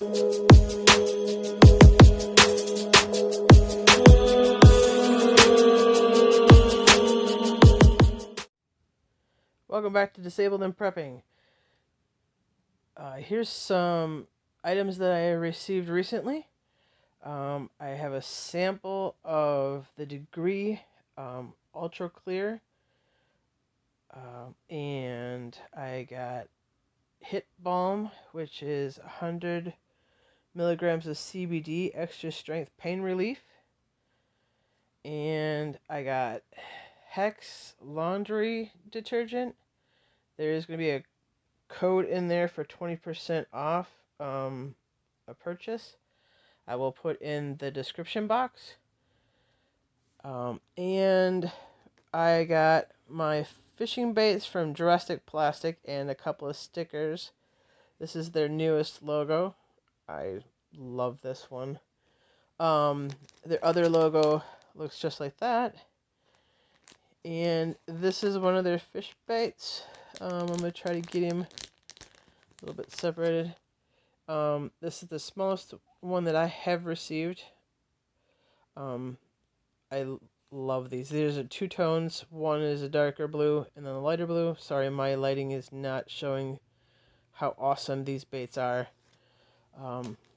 Welcome back to Disabled and Prepping. Here's some items that I received recently. I have a sample of the Degree Ultra Clear, and I got Hit Balm, which is 100 milligrams of CBD, extra strength pain relief. And I got Hex Laundry Detergent. There is going to be a code in there for 20% off a purchase. I will put in the description box. And I got my fishing baits from Drastic Plastic and a couple of stickers. This is their newest logo. I love this one. Their other logo looks just like that. And this is one of their fish baits. I'm going to try to get him a little bit separated. This is the smallest one that I have received. I love these. These are two tones. One is a darker blue and then a lighter blue. Sorry, my lighting is not showing how awesome these baits are.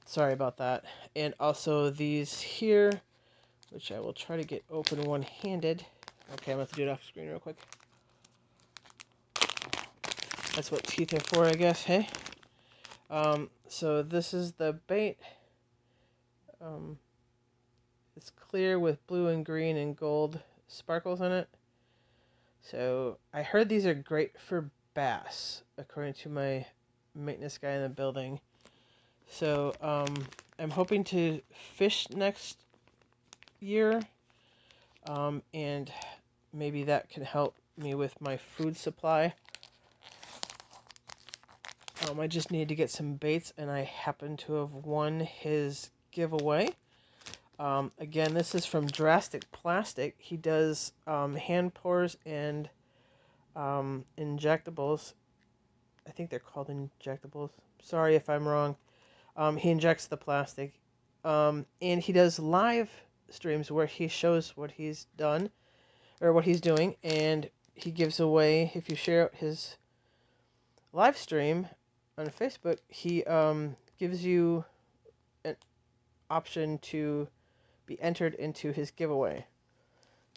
Sorry about that. And also these here, which I will try to get open one-handed. Okay, I'm going to have to do it off screen real quick. That's what teeth are for, I guess, hey? So this is the bait. It's clear with blue and green and gold sparkles in it. So I heard these are great for bass, according to my maintenance guy in the building. So I'm hoping to fish next year, and maybe that can help me with my food supply. I just need to get some baits, and I happen to have won his giveaway. Again, this is from Drastic Plastic. He does hand pours and injectables. I think they're called injectables. Sorry if I'm wrong. He injects the plastic. And he does live streams where he shows what he's done, or what he's doing, and he gives away, if you share out his live stream on Facebook, he gives you an option to be entered into his giveaway.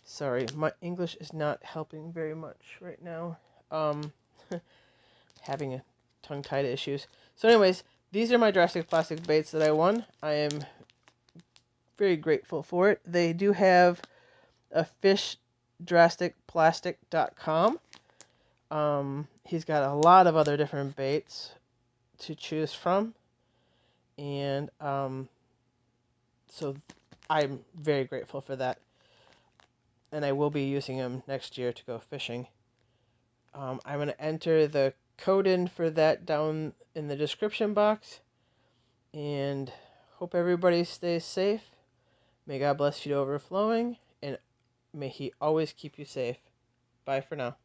Sorry, my English is not helping very much right now. Having a tongue-tied issues. So anyways, these are my Drastic Plastic baits that I won. I am very grateful for it. They do have a fish, drasticplastic.com. He's got a lot of other different baits to choose from. And so I'm very grateful for that. And I will be using them next year to go fishing. I'm going to enter the code in for that down in the description box. And hope everybody stays safe. May God bless you to overflowing. And may He always keep you safe. Bye for now.